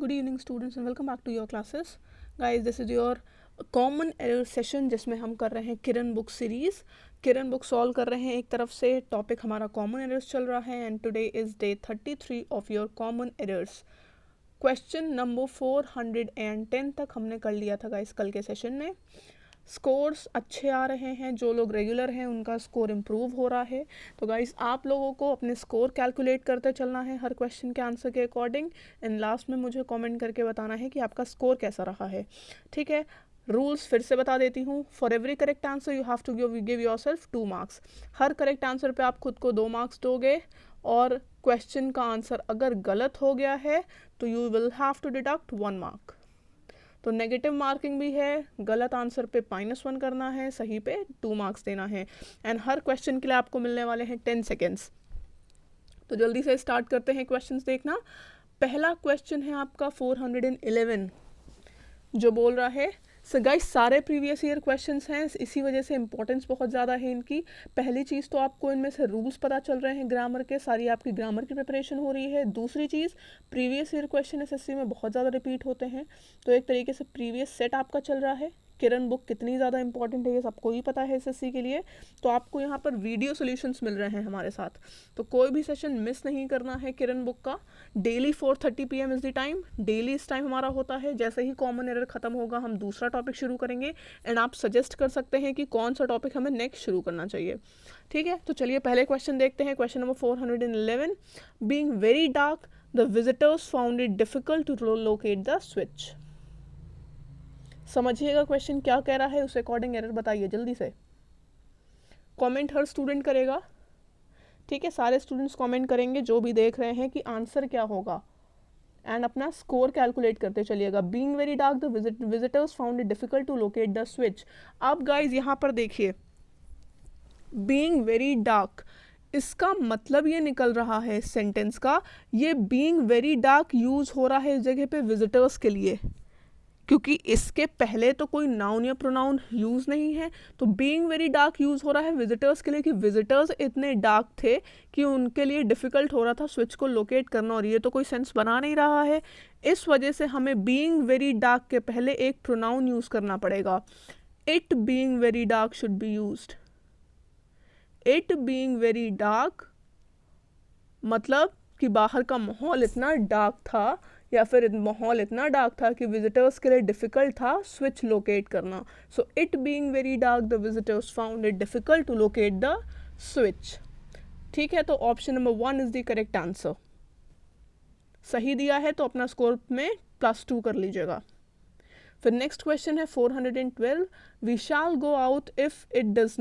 Good evening students and welcome back to your classes. Guys, this is your common error session जिसमें हम कर रहे हैं किरण book series. किरण book solve कर रहे हैं एक तरफ से. टॉपिक हमारा कॉमन एरर्स चल रहा है and today is day 33 of your common errors. Question number 410 तक हमने कर लिया था गाइस कल के सेशन में. स्कोर्स अच्छे आ रहे हैं, जो लोग रेगुलर हैं उनका स्कोर इम्प्रूव हो रहा है. तो गाइस आप लोगों को अपने स्कोर कैलकुलेट करते चलना है हर क्वेश्चन के आंसर के अकॉर्डिंग एंड लास्ट में मुझे कमेंट करके बताना है कि आपका स्कोर कैसा रहा है. ठीक है, रूल्स फिर से बता देती हूँ. For every correct answer you have to give your self 2 marks. हर करेक्ट आंसर पे आप खुद को 2 मार्क्स दोगे और क्वेश्चन का आंसर अगर गलत हो गया है तो you will have to deduct 1 mark. तो नेगेटिव मार्किंग भी है, गलत आंसर पे -1 करना है, सही पे 2 मार्क्स देना है. एंड हर क्वेश्चन के लिए आपको मिलने वाले हैं 10 सेकेंड्स. तो जल्दी से स्टार्ट करते हैं क्वेश्चंस देखना. पहला क्वेश्चन है आपका 411 जो बोल रहा है. सो गाइस सारे प्रीवियस ईयर क्वेश्चंस हैं, इसी वजह से इंपॉर्टेंस बहुत ज़्यादा है इनकी. पहली चीज़ तो आपको इनमें से रूल्स पता चल रहे हैं ग्रामर के, सारी आपकी ग्रामर की प्रिपरेशन हो रही है. दूसरी चीज़, प्रीवियस ईयर क्वेश्चन एसएससी में बहुत ज़्यादा रिपीट होते हैं, तो एक तरीके से प्रीवियस सेट आपका चल रहा है. किरण बुक कितनी ज़्यादा इंपॉर्टेंट है ये सबको ही पता है एसएससी के लिए. तो आपको यहाँ पर वीडियो सॉल्यूशंस मिल रहे हैं हमारे साथ, तो कोई भी सेशन मिस नहीं करना है किरण बुक का. Daily 4:30 PM is the time. Daily इस टाइम हमारा होता है. जैसे ही कॉमन एरर खत्म होगा हम दूसरा टॉपिक शुरू करेंगे एंड आप सजेस्ट कर सकते हैं कि कौन सा टॉपिक हमें नेक्स्ट शुरू करना चाहिए. ठीक है, तो चलिए पहले क्वेश्चन देखते हैं. Question number 411. Being very dark the visitors found it difficult to locate the switch. समझिएगा क्वेश्चन क्या कह रहा है, उस अकॉर्डिंग एरर बताइए जल्दी से. कमेंट हर स्टूडेंट करेगा. ठीक है, सारे स्टूडेंट्स कमेंट करेंगे जो भी देख रहे हैं कि आंसर क्या होगा एंड अपना स्कोर कैलकुलेट करते चलिएगा. Being very dark the visitors found it difficult to locate the switch. अब गाइज यहाँ पर देखिए, बीइंग वेरी डार्क इसका मतलब ये निकल रहा है सेंटेंस का, ये बीइंग वेरी डार्क यूज हो रहा है इस जगह पे विजिटर्स के लिए, क्योंकि इसके पहले तो कोई नाउन या प्रोनाउन यूज़ नहीं है. तो बीइंग वेरी डार्क यूज़ हो रहा है विजिटर्स के लिए कि विजिटर्स इतने डार्क थे कि उनके लिए डिफ़िकल्ट हो रहा था स्विच को लोकेट करना, और ये तो कोई सेंस बना नहीं रहा है. इस वजह से हमें बीइंग वेरी डार्क के पहले एक प्रोनाउन यूज़ करना पड़ेगा. It being very dark should be used. It being very dark मतलब कि बाहर का माहौल इतना डार्क था या फिर माहौल इतना डार्क था कि विजिटर्स के लिए डिफ़िकल्ट था स्विच लोकेट करना. So it being very dark the visitors found it difficult to locate the switch. ठीक है, तो option number 1 is the correct answer. सही दिया है तो अपना स्कोर में +2 कर लीजिएगा. फिर नेक्स्ट क्वेश्चन है 412. We shall go out if it does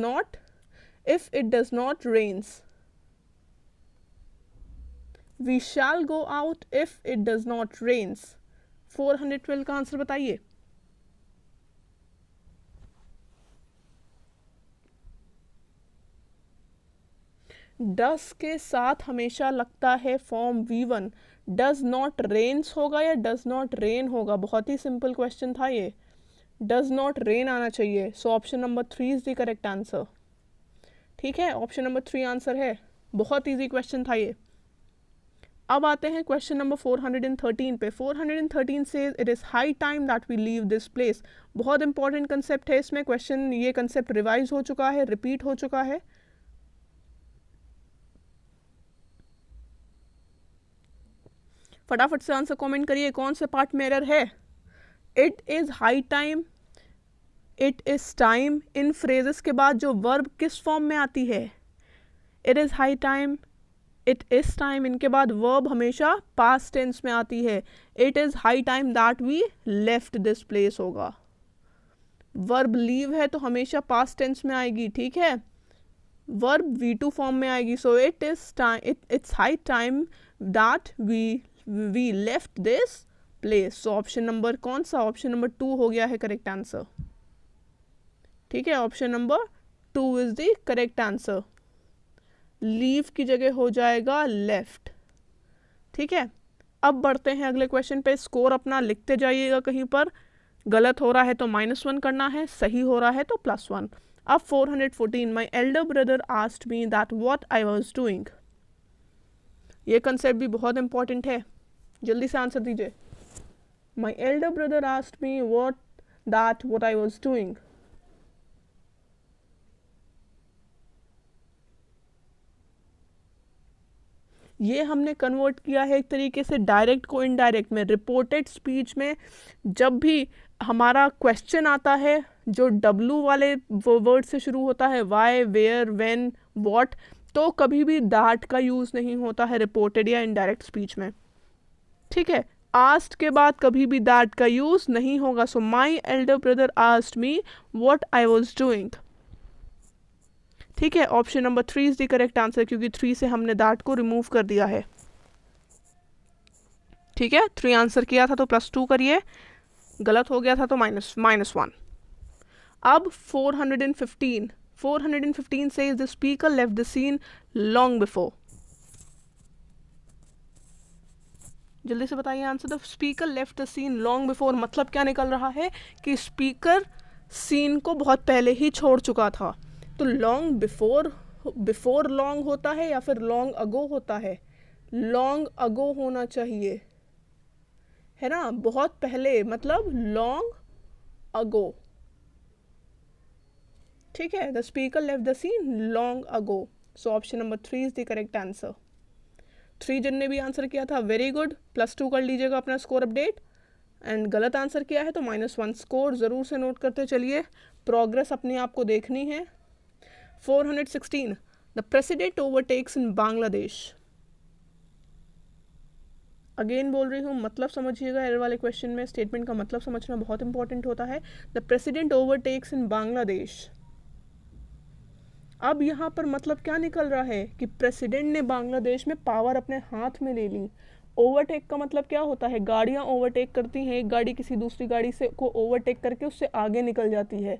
not rains. We shall go out if it does not rains. 412 का आंसर बताइए. डस के साथ हमेशा लगता है form V1. Does not rains होगा या डज नॉट रेन होगा. बहुत ही सिंपल क्वेश्चन था ये. डज नॉट रेन आना चाहिए. सो option number 3 is the correct answer. ठीक है, ऑप्शन नंबर 3 आंसर है. बहुत ईजी क्वेश्चन था ये. अब आते हैं क्वेश्चन नंबर 413 पे. 413 से it is high time that we leave this place. बहुत इंपॉर्टेंट कंसेप्ट है इसमें. क्वेश्चन ये कंसेप्ट रिवाइज हो चुका है, रिपीट हो चुका है. फटाफट से आंसर कमेंट करिए कौन से पार्ट में एरर है. It is high time, it is time, इन फ्रेजेस के बाद जो वर्ब किस फॉर्म में आती है. It is high time, it is time, इनके बाद वर्ब हमेशा पास्ट टेंस में आती है. It is high time that we left this place होगा. वर्ब लीव है तो हमेशा पास्ट टेंस में आएगी. ठीक है, वर्ब V2 फॉर्म में आएगी. So it is time, it's high time that we left this place. So option number कौन सा, ऑप्शन नंबर 2 हो गया है करेक्ट आंसर. ठीक है, option number 2 is the correct answer. Leave की जगह हो जाएगा लेफ्ट. ठीक है, अब बढ़ते हैं अगले क्वेश्चन पे. स्कोर अपना लिखते जाइएगा, कहीं पर गलत हो रहा है तो -1 करना है, सही हो रहा है तो +1. अब 414. माई elder brother asked me that what I was doing. ये कंसेप्ट भी बहुत इंपॉर्टेंट है, जल्दी से आंसर दीजिए. माई elder brother asked me what I was doing. ये हमने कन्वर्ट किया है एक तरीके से डायरेक्ट को इनडायरेक्ट में. रिपोर्टेड स्पीच में जब भी हमारा क्वेश्चन आता है जो डब्लू वाले वर्ड से शुरू होता है, वाई, वेयर, व्हेन, व्हाट, तो कभी भी दैट का यूज़ नहीं होता है रिपोर्टेड या इनडायरेक्ट स्पीच में. ठीक है, आस्क्ड के बाद कभी भी दैट का यूज़ नहीं होगा. So my elder brother asked me what I was doing. ठीक है, option number 3 is the correct answer, क्योंकि 3 से हमने दैट को रिमूव कर दिया है. ठीक है, 3 आंसर किया था तो +2 करिए, गलत हो गया था तो -1. अब 415 says the speaker left the scene long before. जल्दी से बताइए answer. The speaker left the scene long before मतलब क्या निकल रहा है कि स्पीकर सीन को बहुत पहले ही छोड़ चुका था. तो लॉन्ग बिफोर लॉन्ग होता है या फिर लॉन्ग अगो होता है? लॉन्ग अगो होना चाहिए, है ना, बहुत पहले, मतलब लॉन्ग अगो. ठीक है, the speaker left the scene long ago. So option number 3 is the correct answer. 3 जिनने भी आंसर किया था वेरी गुड, +2 कर लीजिएगा अपना स्कोर अपडेट. एंड गलत आंसर किया है तो -1 स्कोर ज़रूर से नोट करते चलिए. प्रोग्रेस अपने आप को देखनी है. 416 the president overtakes in Bangladesh. Again बोल रही हूँ, मतलब समझिएगा. एरर वाले क्वेश्चन में स्टेटमेंट का मतलब समझना बहुत इंपॉर्टेंट होता है. द प्रेसिडेंट ओवरटेक्स इन बांग्लादेश. अब यहाँ पर मतलब क्या निकल रहा है कि प्रेसिडेंट ने बांग्लादेश में पावर अपने हाथ में ले ली. ओवरटेक का मतलब क्या होता है? गाड़ियाँ ओवरटेक करती हैं, एक गाड़ी किसी दूसरी गाड़ी से को ओवरटेक करके उससे आगे निकल जाती है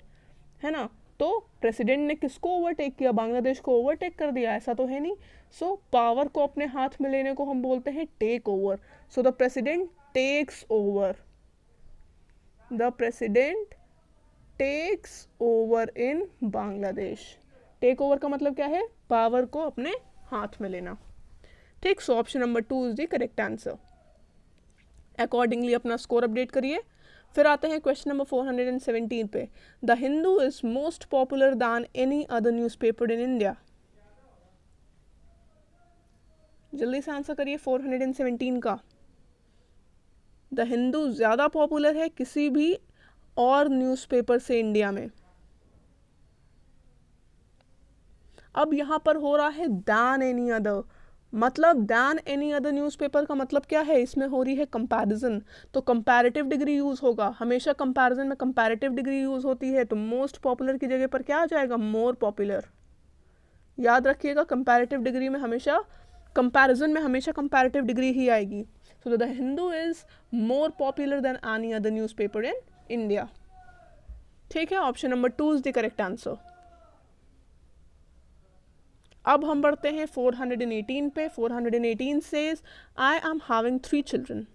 ना. तो प्रेसिडेंट ने किसको ओवरटेक किया? बांग्लादेश को ओवरटेक कर दिया? ऐसा तो है नहीं. सो पावर को अपने हाथ में लेने को हम बोलते हैं take over. So the president takes over. The president takes over in Bangladesh. Take over का मतलब क्या है? पावर को अपने हाथ में लेना. ठीक, सो option number 2 is the correct answer. Accordingly अपना स्कोर अपडेट करिए. फिर आते हैं क्वेश्चन नंबर 417 पे. The Hindu is most popular than any other newspaper in India. जल्दी से आंसर करिए 417 का. द हिंदू ज़्यादा पॉपुलर है किसी भी और न्यूज़पेपर से इंडिया में. अब यहाँ पर हो रहा है दैन एनी अदर. मतलब दैन एनी अदर न्यूज़पेपर का मतलब क्या है? इसमें हो रही है कंपैरिजन. तो कंपैरेटिव डिग्री यूज़ होगा. हमेशा कंपैरिजन में कंपैरेटिव डिग्री यूज़ होती है. तो मोस्ट पॉपुलर की जगह पर क्या आ जाएगा? More popular. याद रखिएगा, कंपैरेटिव डिग्री में हमेशा, कंपैरिजन में हमेशा कंपैरेटिव डिग्री ही आएगी. So the Hindu is more popular than any other newspaper in India. ठीक है, option number 2 is the correct answer. अब हम बढ़ते हैं 418 पे. 418 says I am having 3 children.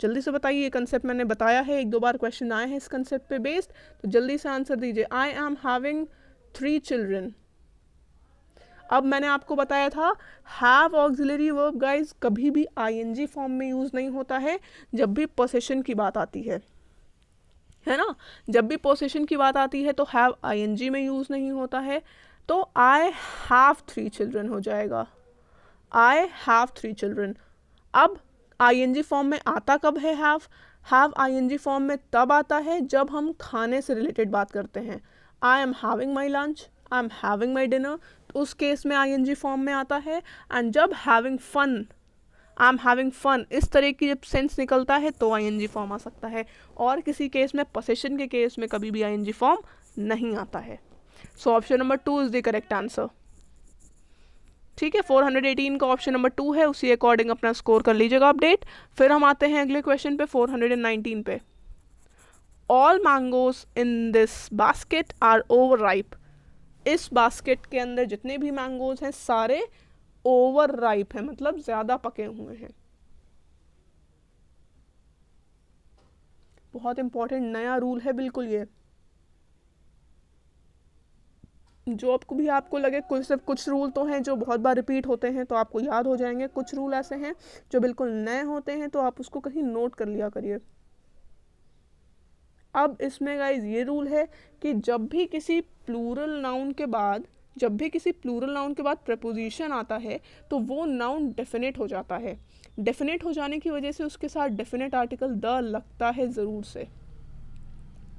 जल्दी से बताइए. ये कंसेप्ट मैंने बताया है, 1-2 बार क्वेश्चन आए हैं इस कंसेप्ट पे बेस्ड. तो जल्दी से आंसर दीजिए. I am having 3 children. अब मैंने आपको बताया था हैव ऑक्सिलरी वर्ब गाइज कभी भी आईएनजी फॉर्म में यूज़ नहीं होता है जब भी पोसेशन की बात आती है ना. जब भी पोसेशन की बात आती है तो हैव आईएनजी में यूज़ नहीं होता है. तो आई हैव 3 चिल्ड्रन हो जाएगा. I have 3 children. अब आईएनजी फॉर्म में आता कब है हैव आईएनजी फॉर्म में तब आता है जब हम खाने से रिलेटेड बात करते हैं. आई am having my lunch, I am having my dinner, तो उस केस में आईएनजी फॉर्म में आता है. एंड जब having fun, I am having fun, इस तरह की जब सेंस निकलता है तो आईएनजी फॉर्म आ सकता है. और किसी केस में, पोसेशन के केस में कभी भी आईएनजी फॉर्म नहीं आता है. So option number 2 is the correct answer. ठीक है, 418 का ऑप्शन नंबर 2 है. उसी अकॉर्डिंग अपना स्कोर कर लीजिएगा अपडेट. फिर हम आते हैं अगले क्वेश्चन पे 419 पे. All mangoes in this basket are over ripe. इस बास्केट के अंदर जितने भी मैंगोज हैं सारे ओवर राइप है, मतलब ज़्यादा पके हुए हैं. बहुत इंपॉर्टेंट नया रूल है बिल्कुल ये. जो आपको भी आपको लगे कुछ रूल तो हैं जो बहुत बार रिपीट होते हैं तो आपको याद हो जाएंगे, कुछ रूल ऐसे हैं जो बिल्कुल नए होते हैं तो आप उसको कहीं नोट कर लिया करिए। अब इसमें गाइज ये रूल है कि जब भी किसी प्लूरल नाउन के बाद प्रपोजिशन आता है तो वो नाउन डेफिनेट हो जाता है। डेफिनेट हो जाने की वजह से उसके साथ डेफिनेट आर्टिकल द लगता है ज़रूर से।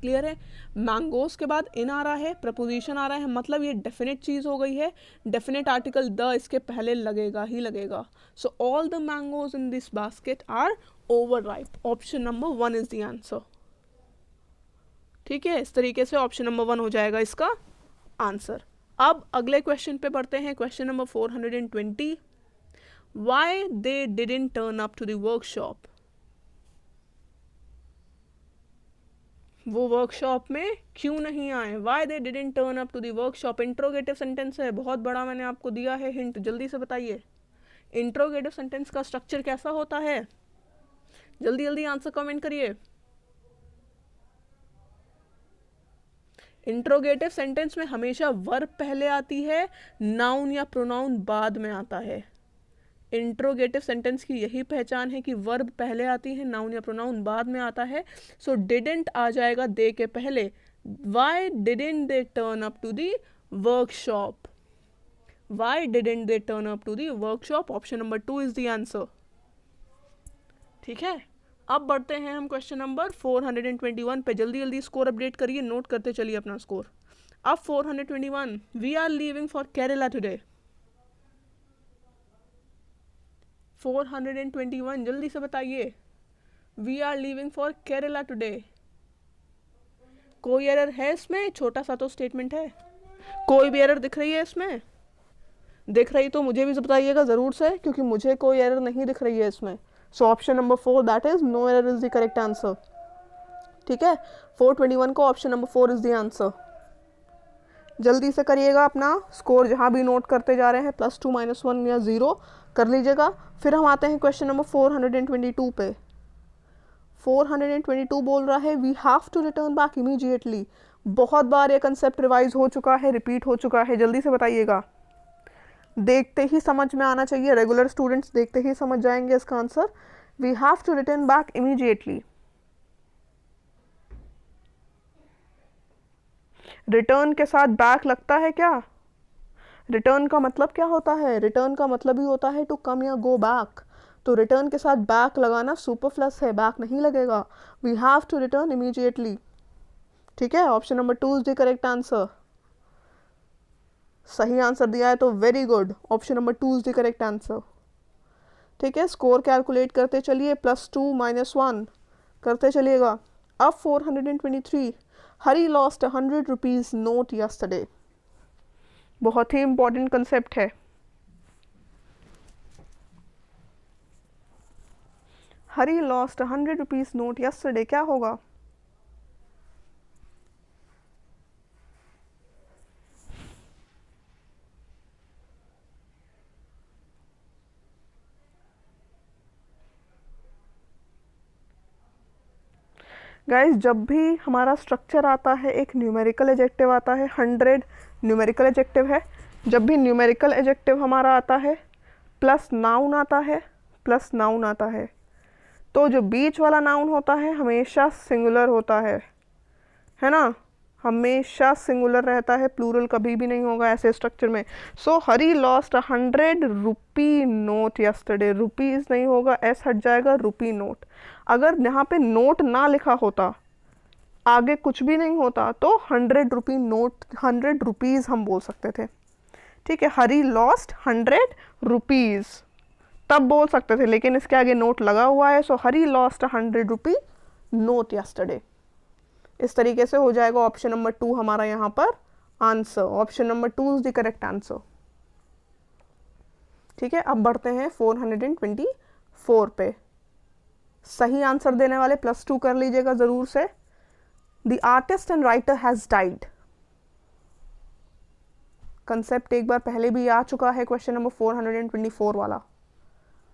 क्लियर है? मैंगोज के बाद इन आ रहा है, प्रपोजिशन आ रहा है, मतलब ये डेफिनेट चीज़ हो गई है। डेफिनेट आर्टिकल द इसके पहले लगेगा ही लगेगा। So all the mangoes in this basket are over ripe. Option number 1 is the answer. ठीक है, इस तरीके से ऑप्शन नंबर 1 हो जाएगा इसका आंसर। अब अगले क्वेश्चन पे बढ़ते हैं, question number 420। Why they didn't turn up to the workshop? वो वर्कशॉप में क्यों नहीं आए? Why they didn't turn up to the workshop. Interrogative sentence है, बहुत बड़ा मैंने आपको दिया है हिंट, जल्दी से बताइए। इंट्रोगेटिव सेंटेंस का स्ट्रक्चर कैसा होता है? जल्दी जल्दी आंसर कमेंट करिए। इंट्रोगेटिव सेंटेंस में हमेशा वर्ब पहले आती है, नाउन या प्रोनाउन बाद में आता है। इंट्रोगेटिव सेंटेंस की यही पहचान है कि वर्ब पहले आती है, नाउन या प्रोनाउन बाद में आता है। सो डिडंट आ जाएगा दे के पहले। Why didn't they turn up to the workshop? Why didn't they turn up to the workshop? Option number 2 is the answer. ठीक है, अब बढ़ते हैं हम क्वेश्चन नंबर 421 पे। जल्दी जल्दी स्कोर अपडेट करिए, नोट करते चलिए अपना स्कोर। अब 421, we are leaving for Kerala today. 421 जल्दी से बताइए। We are leaving for Kerala today. कोई एरर है इसमें? छोटा सा तो स्टेटमेंट है। कोई भी एरर दिख रही है इसमें? दिख रही तो मुझे भी बताइएगा ज़रूर से, क्योंकि मुझे कोई एरर नहीं दिख रही है इसमें। So option number 4 that is no error is the correct answer. ठीक है, 421 को option number 4 is the answer. जल्दी से करिएगा अपना स्कोर, जहाँ भी नोट करते जा रहे हैं +2 -1 या 0 कर लीजिएगा। फिर हम आते हैं क्वेश्चन नंबर 422 पे। 422 बोल रहा है we have to return back immediately. बहुत बार ये कंसेप्ट रिवाइज हो चुका है, रिपीट हो चुका है, जल्दी से बताइएगा। देखते ही समझ में आना चाहिए, रेगुलर स्टूडेंट्स देखते ही समझ जाएंगे इसका answer. We have to return back immediately. Return के साथ बैक लगता है क्या? रिटर्न का मतलब क्या होता है? रिटर्न का मतलब ही होता है टू कम या गो बैक। तो रिटर्न के साथ बैक लगाना सुपरफ्लस है, बैक नहीं लगेगा। We have to return immediately. ठीक है, option number 2 is the correct answer. सही आंसर दिया है तो very good, option number 2 is the correct answer. ठीक है, स्कोर कैलकुलेट करते चलिए, +2 -1 करते चलिएगा। अब 423, हरी लॉस्ट 100 रुपीज़ नोट यस्टरडे। बहुत ही इंपॉर्टेंट कंसेप्ट है। हरी लॉस्ट 100 रुपीज़ नोट यस्टरडे, क्या होगा? गाइस, जब भी हमारा स्ट्रक्चर आता है, एक न्यूमेरिकल एडजेक्टिव आता है, 100 न्यूमेरिकल एडजेक्टिव है। जब भी न्यूमेरिकल एडजेक्टिव हमारा आता है, प्लस नाउन आता है, प्लस नाउन आता है, तो जो बीच वाला नाउन होता है हमेशा सिंगुलर होता है ना? हमेशा सिंगुलर रहता है, प्लूरल कभी भी नहीं होगा ऐसे स्ट्रक्चर में। So Hari lost 100 rupee note yesterday. Rupees नहीं होगा, एस हट जाएगा, रुपी नोट। अगर यहाँ पे नोट ना लिखा होता, आगे कुछ भी नहीं होता, तो 100 रुपी नोट, 100 रुपीज़ हम बोल सकते थे। ठीक है, हरी लॉस्ट 100 रुपीज़ तब बोल सकते थे, लेकिन इसके आगे नोट लगा हुआ है। सो Hari lost 100 rupee note yesterday. इस तरीके से हो जाएगा ऑप्शन नंबर 2 हमारा यहाँ पर answer. Option number 2 is the correct answer. ठीक है, अब बढ़ते हैं 424 पे। सही आंसर देने वाले +2 कर लीजिएगा ज़रूर से। The artist and writer has died. Concept एक बार पहले भी आ चुका है, क्वेश्चन नंबर 424 वाला।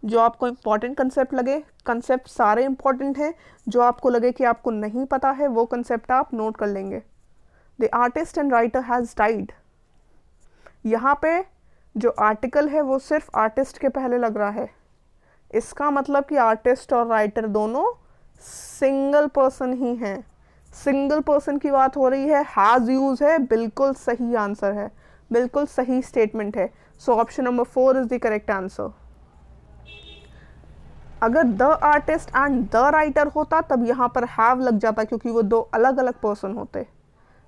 जो आपको इम्पॉर्टेंट कंसेप्ट लगे, कंसेप्ट सारे इम्पॉर्टेंट हैं, जो आपको लगे कि आपको नहीं पता है वो कंसेप्ट आप नोट कर लेंगे। The artist and writer has died. यहाँ पे जो आर्टिकल है वो सिर्फ आर्टिस्ट के पहले लग रहा है, इसका मतलब कि आर्टिस्ट और राइटर दोनों सिंगल पर्सन ही हैं। सिंगल पर्सन की बात हो रही है, हैज़ यूज है, बिल्कुल सही आंसर है, बिल्कुल सही स्टेटमेंट है। So option number 4 is the correct answer. अगर the artist and the writer होता तब यहाँ पर हैव लग जाता, क्योंकि वो दो अलग अलग पर्सन होते।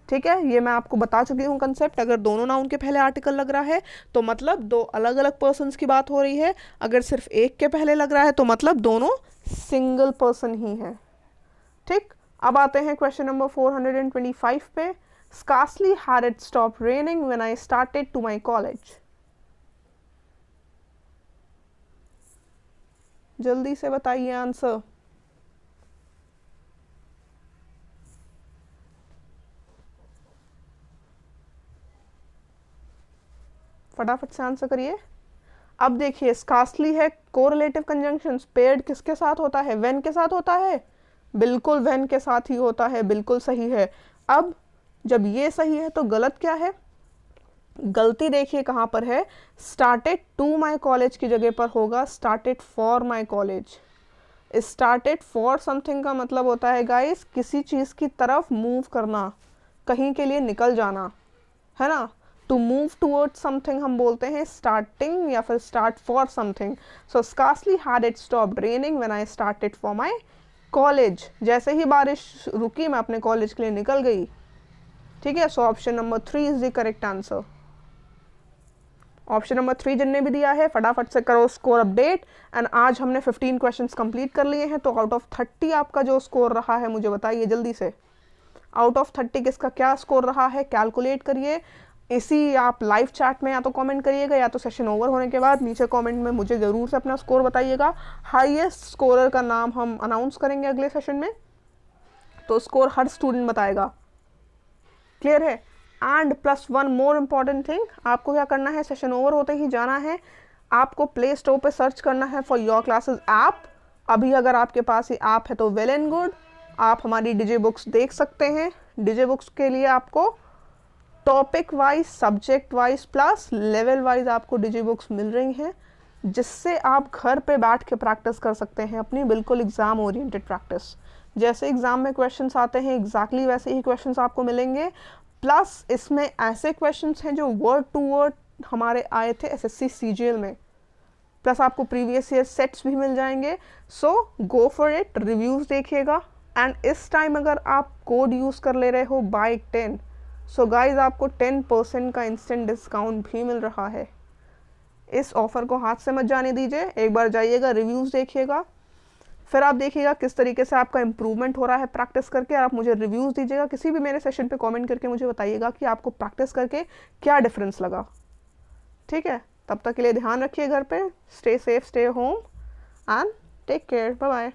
ठीक है, ये मैं आपको बता चुकी हूँ कंसेप्ट। अगर दोनों नाउन के पहले आर्टिकल लग रहा है तो मतलब दो अलग अलग पर्सन्स की बात हो रही है, अगर सिर्फ एक के पहले लग रहा है तो मतलब दोनों सिंगल पर्सन ही है। ठीक, अब आते हैं क्वेश्चन नंबर 425 पे। Scarcely had it stopped raining when I started to my college. जल्दी से बताइए आंसर। फटाफट से आंसर करिए। अब देखिए, स्कार्सली है कोरिलेटिव कंजंक्शन, पेयर्ड किसके साथ होता है? व्हेन के साथ होता है, बिल्कुल व्हेन के साथ ही होता है, बिल्कुल सही है। अब जब ये सही है तो गलत क्या है? गलती देखिए कहाँ पर है, स्टार्टेड टू माई कॉलेज की जगह पर होगा started for my college. Started for something का मतलब होता है गाइस किसी चीज़ की तरफ मूव करना, कहीं के लिए निकल जाना, है ना। टू मूव टूवर्ड्स समथिंग हम बोलते हैं स्टार्टिंग या फिर start for something. So scarcely had it stopped raining when I started for my college. जैसे ही बारिश रुकी मैं अपने कॉलेज के लिए निकल गई। ठीक है, so option number 3 is the correct answer. Option number 3 जिनने भी दिया है फटाफट से करो स्कोर अपडेट। एंड आज हमने 15 क्वेश्चंस कंप्लीट कर लिए हैं, तो आउट ऑफ 30 आपका जो स्कोर रहा है मुझे बताइए जल्दी से। आउट ऑफ 30 किसका क्या स्कोर रहा है कैलकुलेट करिए। इसी आप लाइव चैट में या तो कमेंट करिएगा या तो सेशन ओवर होने के बाद नीचे कमेंट में मुझे ज़रूर से अपना स्कोर बताइएगा। हाईएस्ट स्कोरर का नाम हम अनाउंस करेंगे अगले सेशन में, तो स्कोर हर स्टूडेंट बताएगा। क्लियर है? And plus one more important thing, आपको क्या करना है, सेशन ओवर होते ही जाना है, आपको प्ले स्टोर पे सर्च करना है फॉर योर क्लासेस ऐप। अभी अगर आपके पास ये ऐप है तो वेल एंड गुड, आप हमारी डीजे बुक्स देख सकते हैं। डीजे बुक्स के लिए आपको topic wise, subject wise plus level wise आपको डीजे बुक्स मिल रही हैं, जिससे आप घर पे बैठ के प्रैक्टिस कर सकते हैं अपनी बिल्कुल एग्ज़ाम ओरिएंटेड प्रैक्टिस। जैसे एग्ज़ाम में क्वेश्चंस आते हैं एग्जैक्टली वैसे ही क्वेश्चंस आपको मिलेंगे, प्लस इसमें ऐसे क्वेश्चंस हैं जो वर्ड टू वर्ड हमारे आए थे एसएससी सीजीएल में, प्लस आपको प्रीवियस ईयर सेट्स भी मिल जाएंगे। सो गो फॉर इट, रिव्यूज़ देखिएगा। एंड इस टाइम अगर आप कोड यूज़ कर ले रहे हो बाय 10, सो गाइज आपको 10% का इंस्टेंट डिस्काउंट भी मिल रहा है। इस ऑफ़र को हाथ से मत जाने दीजिए, एक बार जाइएगा, रिव्यूज़ देखिएगा, फिर आप देखिएगा किस तरीके से आपका इंप्रूवमेंट हो रहा है प्रैक्टिस करके। आप मुझे रिव्यूज़ दीजिएगा, किसी भी मेरे सेशन पे कमेंट करके मुझे बताइएगा कि आपको प्रैक्टिस करके क्या डिफरेंस लगा। ठीक है, तब तक के लिए ध्यान रखिए घर पे, stay safe, stay home and take care, bye bye.